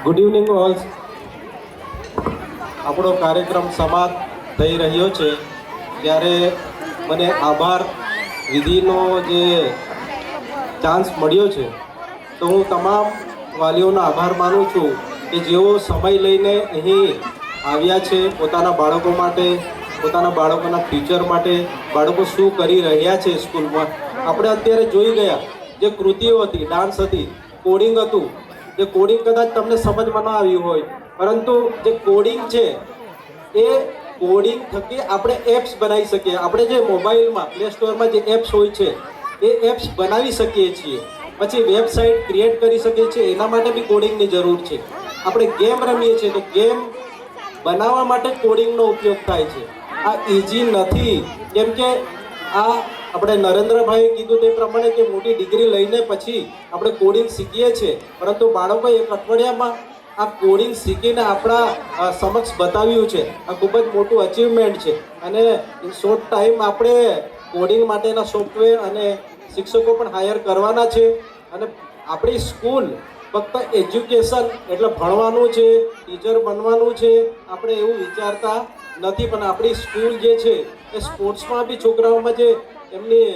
Good evening all. આપણો કાર્યક્રમ સમાપ્ત થઈ રહ્યો છે ત્યારે મને આભાર વિધિનો જે ચાન્સ મળ્યો છે તો હું તમામ વાલીઓનો આભાર માનું છું કે જેઓ સમય લઈને અહીં આવ્યા છે પોતાના બાળકો માટે, પોતાના બાળકોના ફ્યુચર માટે, બાળકો શું કરી રહ્યા છે સ્કૂલમાં. આપણે અત્યારે જોઈ ગયા જે કૃતિઓ હતી, ડાન્સ હતી, કોડિંગ હતું. જે કોડિંગ કદાચ તમને સમજમાં ન આવ્યું હોય, પરંતુ જે કોડિંગ છે એ કોડિંગ થકી આપણે એપ્સ બનાવી શકીએ. આપણે જે મોબાઈલમાં પ્લે સ્ટોરમાં જે એપ્સ હોય છે એ એપ્સ બનાવી શકીએ છીએ. પછી વેબસાઇટ ક્રિએટ કરી શકીએ છીએ. એના માટે બી કોડિંગની જરૂર છે. આપણે ગેમ રમીએ છીએ તો ગેમ બનાવવા માટે કોડિંગનો ઉપયોગ થાય છે. આ ઇઝી નથી, કેમ કે આ આપણે નરેન્દ્રભાઈએ કીધું તે પ્રમાણે કે મોટી ડિગ્રી લઈને પછી આપણે કોડિંગ શીખીએ છીએ, પરંતુ બાળકો એક અઠવાડિયામાં આ કોડિંગ શીખીને આપણા સમક્ષ બતાવ્યું છે. આ ખૂબ જ મોટું અચીવમેન્ટ છે અને ઇન શોર્ટ ટાઈમ આપણે કોડિંગ માટેના સોફ્ટવેર અને શિક્ષકો પણ હાયર કરવાના છે. અને આપણી સ્કૂલ ફક્ત એજ્યુકેશન એટલે ભણવાનું છે, ટીચર બનવાનું છે, આપણે એવું વિચારતા નથી. પણ આપણી સ્કૂલ જે છે એ સ્પોર્ટ્સમાં બી છોકરાઓમાં જે એમની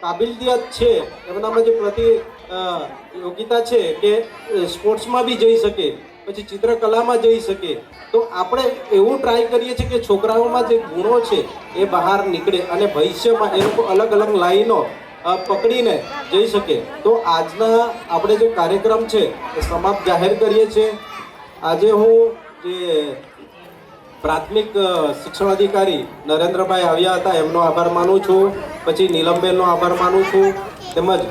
કાબિલિયત છે, એમનામાં જે યોગ્યતા છે કે સ્પોર્ટ્સમાં બી જઈ શકે, પછી ચિત્રકલામાં જઈ શકે. તો આપણે એવું ટ્રાય કરીએ છીએ કે છોકરાઓમાં જે ગુણો છે એ બહાર નીકળે અને ભવિષ્યમાં એ લોકો અલગ અલગ લાઈનો પકડીને જઈ શકે. તો આજના આપણે જે કાર્યક્રમ છે એ સમાપ્ત જાહેર કરીએ છીએ. આજે હું જે પ્રાથમિક શિક્ષણ અધિકારી નરેન્દ્રભાઈ આવ્યા હતા એમનો આભાર માનું છું. પછી નીલમબેનનો આભાર માનું છું, તેમજ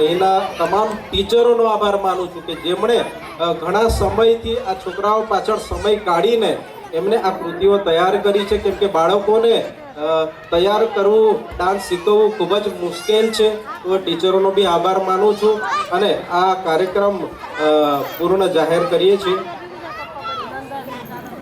એના તમામ ટીચરોનો આભાર માનું છું કે જેમણે ઘણા સમયથી આ છોકરાઓ પાછળ સમય કાઢીને એમને આ કૃતિઓ તૈયાર કરી છે. કેમ કે બાળકોને તૈયાર કરવું, ડાન્સ શીખવવું ખૂબ જ મુશ્કેલ છે. તો ટીચરોનો બી આભાર માનું છું અને આ કાર્યક્રમ પૂર્ણ જાહેર કરીએ છીએ.